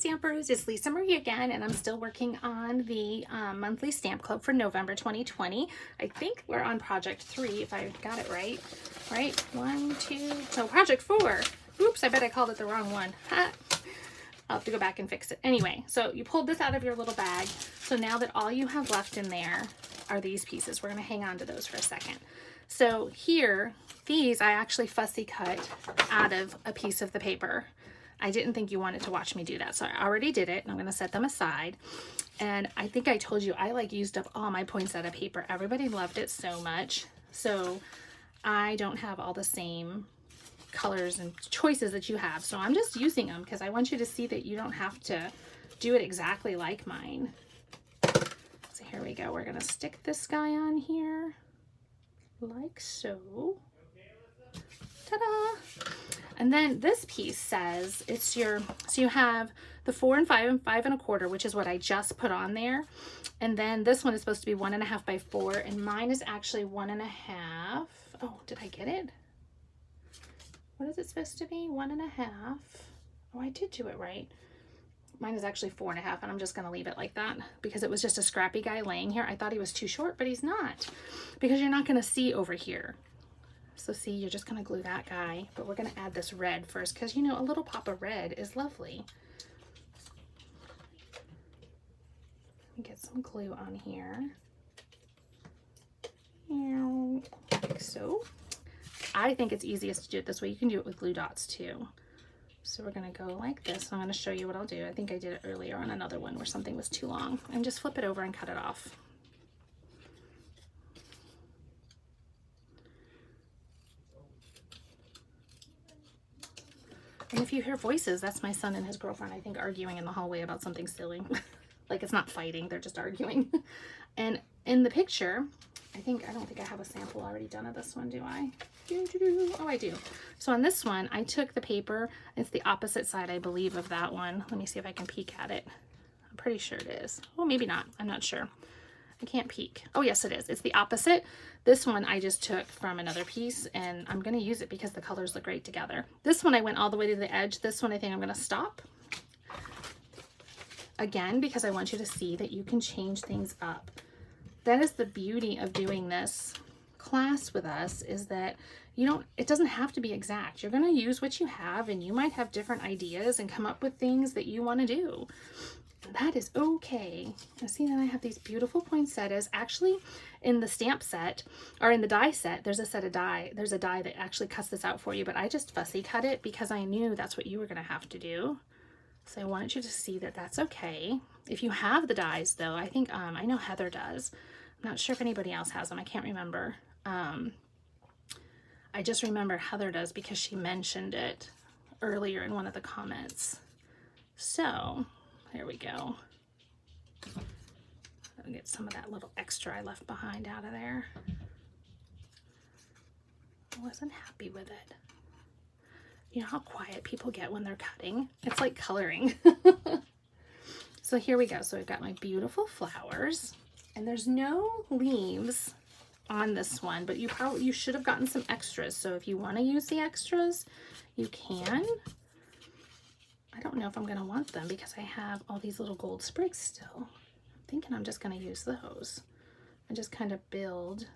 Stampers, it's Lisa Marie again, and I'm still working on the monthly stamp club for November 2020. I think we're on project 3, if I got it right. Right? 1, 2, so project 4. Oops, I bet I called it the wrong one. Ha. I'll have to go back and fix it. Anyway, so you pulled this out of your little bag. So now that all you have left in there are these pieces. We're going to hang on to those for a second. So here, these I actually fussy cut out of a piece of the paper. I didn't think you wanted to watch me do that, so I already did it, and I'm going to set them aside. And I think I told you I used up all my poinsettia paper. Everybody loved it so much, so I don't have all the same colors and choices that you have, so I'm just using them because I want you to see that you don't have to do it exactly like mine. So here we go. We're going to stick this guy on here like so. Ta-da! And then this piece says it's your, so you have the 4 and 5 and 5 1/4, which is what I just put on there. And then this one is supposed to be 1 1/2 by 4, and mine is actually 1 1/2. Oh, did I get it? What is it supposed to be? 1 1/2. Oh, I did do it right. Mine is actually 4 1/2, and I'm just going to leave it like that because it was just a scrappy guy laying here. I thought he was too short, but he's not, because you're not going to see over here. So see, you're just going to glue that guy, but we're going to add this red first because, you know, a little pop of red is lovely. Let me get some glue on here. Like so. I think it's easiest to do it this way. You can do it with glue dots too. So we're going to go like this. I'm going to show you what I'll do. I think I did it earlier on another one where something was too long. And just flip it over and cut it off. And if you hear voices, that's my son and his girlfriend, I think, arguing in the hallway about something silly. Like, it's not fighting, they're just arguing. And in the picture, I don't think I have a sample already done of this one, do I? Oh, I do. So on this one, I took the paper. It's the opposite side, I believe, of that one. Let me see if I can peek at it. I'm pretty sure it is. Oh, maybe not. I'm not sure. I can't peek. Oh, yes, it is. It's the opposite. This one I just took from another piece, and I'm going to use it because the colors look great together. This one I went all the way to the edge. This one I think I'm going to stop. Again, because I want you to see that you can change things up. That is the beauty of doing this class with us, is that it doesn't have to be exact. You're going to use what you have, and you might have different ideas and come up with things that you want to do. That is okay. Now see that I have these beautiful poinsettias. Actually, in the stamp set, or in the die set, there's a set of die. There's a die that actually cuts this out for you, but I just fussy cut it because I knew that's what you were going to have to do. So I wanted you to see that that's okay. If you have the dies, though, I think, I know Heather does. I'm not sure if anybody else has them. I can't remember. I just remember Heather does because she mentioned it earlier in one of the comments. So there we go. I'll get some of that little extra I left behind out of there. I wasn't happy with it. You know how quiet people get when they're cutting? It's like coloring. So here we go. So I've got my beautiful flowers, and there's no leaves on this one, but you should have gotten some extras. So if you want to use the extras, you can. I don't know if I'm going to want them because I have all these little gold sprigs still. I'm thinking I'm just going to use those and just kind of build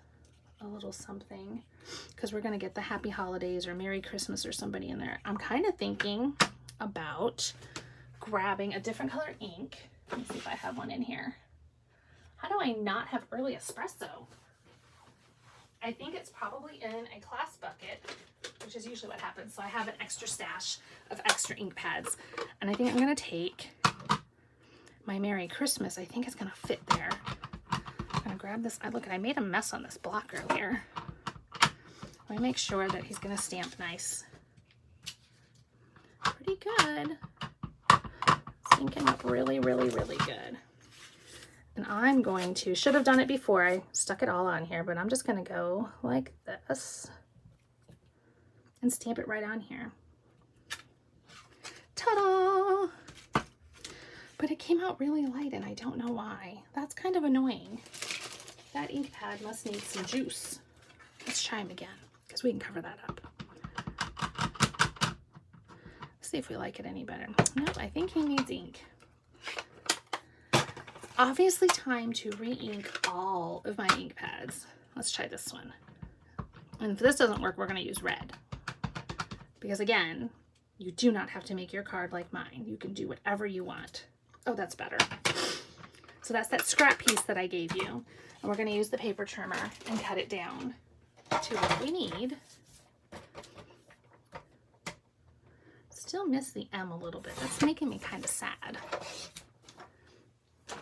a little something, because we're going to get the Happy Holidays or Merry Christmas or somebody in there. I'm kind of thinking about grabbing a different color ink. Let me see if I have one in here. How do I not have early espresso? I think it's probably in a class bucket, which is usually what happens. So I have an extra stash of extra ink pads, and I think I'm going to take my Merry Christmas. I think it's going to fit there. I'm going to grab this. Look, I made a mess on this block earlier. Let me make sure that he's going to stamp nice. Pretty good. Syncing up really, really, really good. And I'm going to, should have done it before I stuck it all on here, but I'm just going to go like this and stamp it right on here. Ta-da! But it came out really light, and I don't know why. That's kind of annoying. That ink pad must need some juice. Let's try them again, because we can cover that up. See if we like it any better. Nope, I think he needs ink. Obviously time to re-ink all of my ink pads. Let's try this one. And if this doesn't work, we're going to use red. Because again, you do not have to make your card like mine. You can do whatever you want. Oh, that's better. So that's that scrap piece that I gave you. And we're going to use the paper trimmer and cut it down to what we need. Still miss the M a little bit. That's making me kind of sad.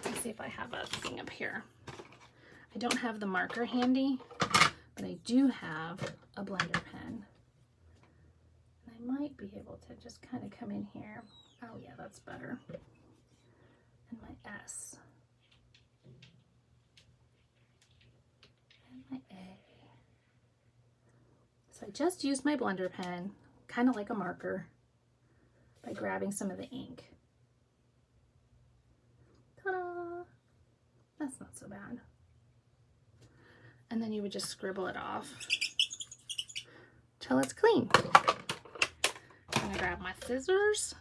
Let's see if I have a thing up here. I don't have the marker handy, but I do have a blender pen. And I might be able to just kind of come in here. Oh yeah, that's better. And my S. And my A. So I just used my blender pen, kind of like a marker, by grabbing some of the ink. Ta-da! That's not so bad. And then you would just scribble it off till it's clean. I'm gonna grab my scissors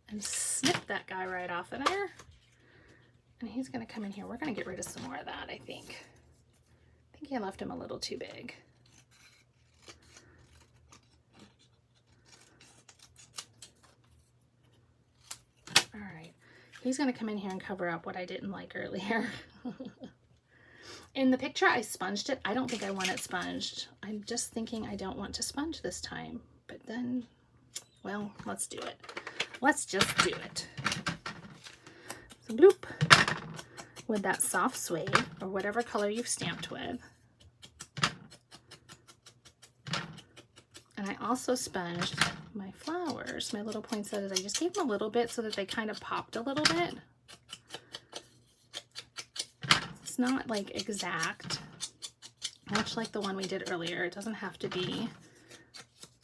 and snip that guy right off of there. And he's gonna come in here. We're gonna get rid of some more of that, I think. I think I left him a little too big. All right, he's gonna come in here and cover up what I didn't like earlier. In the picture, I sponged it. I don't think I want it sponged. I'm just thinking I don't want to sponge this time. But then, well, let's do it. Let's just do it. So bloop. With that soft suede, or whatever color you've stamped with. And I also sponged my flowers, my little poinsettias. I just gave them a little bit so that they kind of popped a little bit. It's not like exact, much like the one we did earlier. It doesn't have to be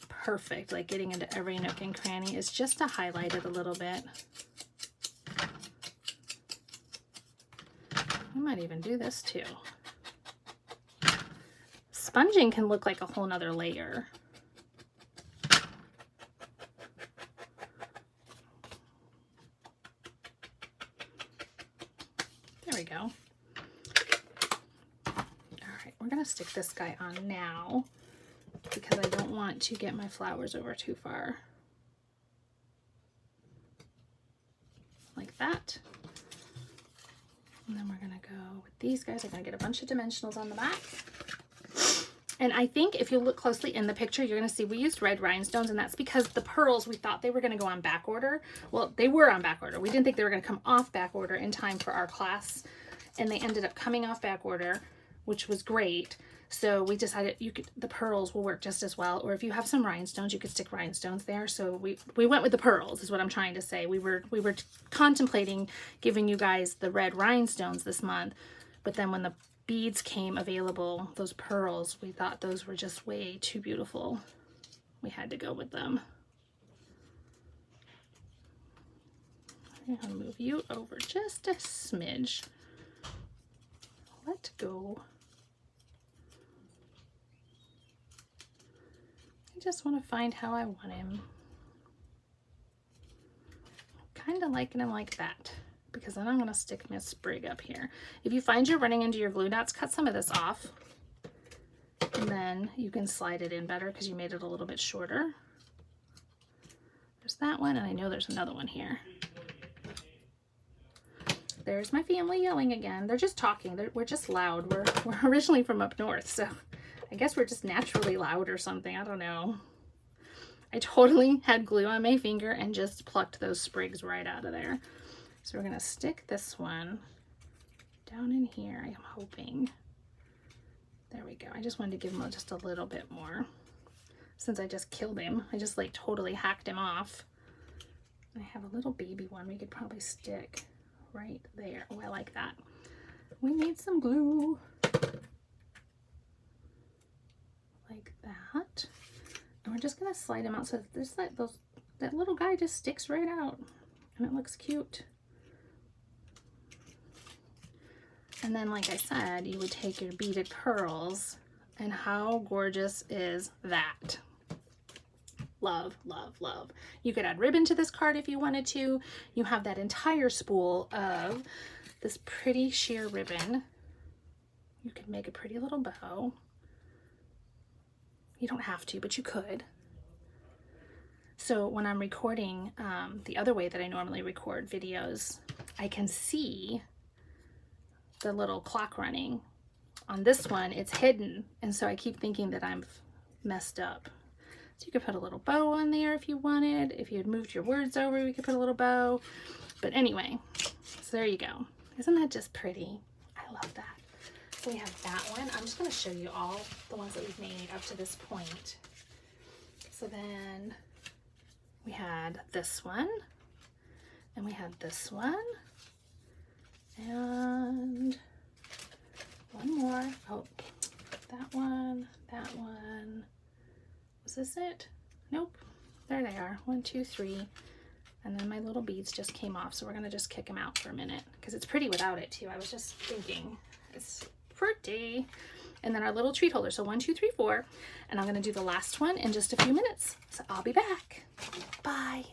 perfect, like getting into every nook and cranny. It's just to highlight it a little bit. I might even do this too. Sponging can look like a whole nother layer. There we go. All right, we're gonna stick this guy on now because I don't want to get my flowers over too far. Like that. And then we're gonna go with these guys. I'm gonna get a bunch of dimensionals on the back. And I think if you look closely in the picture, you're gonna see we used red rhinestones, and that's because the pearls, we thought they were gonna go on back order. Well, they were on back order. We didn't think they were gonna come off back order in time for our class, and they ended up coming off back order, which was great. So we decided the pearls will work just as well, or if you have some rhinestones, you could stick rhinestones there. So we went with the pearls, is what I'm trying to say. We were contemplating giving you guys the red rhinestones this month, but then when the beads came available, those pearls, we thought those were just way too beautiful. We had to go with them. I'm gonna move you over just a smidge. Let go. I just want to find how I want him. Kind of liking him like that, because then I'm going to stick my sprig up here. If you find you're running into your glue dots, cut some of this off, and then you can slide it in better because you made it a little bit shorter. There's that one, and I know there's another one here. There's my family yelling again. They're just talking. We're just loud. We're originally from up north, so I guess we're just naturally loud or something. I don't know. I totally had glue on my finger and just plucked those sprigs right out of there. So we're gonna stick this one down in here, I'm hoping. There we go. I just wanted to give him just a little bit more. Since I just killed him, I just like totally hacked him off. I have a little baby one we could probably stick right there. Oh, I like that. We need some glue. Like that. And we're just gonna slide him out so this that little guy just sticks right out and it looks cute. And then, like I said, you would take your beaded pearls, and how gorgeous is that? love, love, love. You could add ribbon to this card if you wanted to. You have that entire spool of this pretty sheer ribbon. You could make a pretty little bow. You don't have to, but you could. So when I'm recording the other way that I normally record videos, I can see the little clock running. On this one, it's hidden, and so I keep thinking that I'm messed up. So you could put a little bow on there if you wanted. If you had moved your words over, we could put a little bow. But anyway, so there you go. Isn't that just pretty? I love that. So we have that one. I'm just going to show you all the ones that we've made up to this point. So then we had this one, and we had this one, and one more. Oh, that one, that one. Was this it? Nope. There they are. 1, 2, 3. And then my little beads just came off, so we're going to just kick them out for a minute because it's pretty without it too. I was just thinking it's pretty. And then our little treat holder. So 1, 2, 3, 4. And I'm going to do the last one in just a few minutes. So I'll be back. Bye.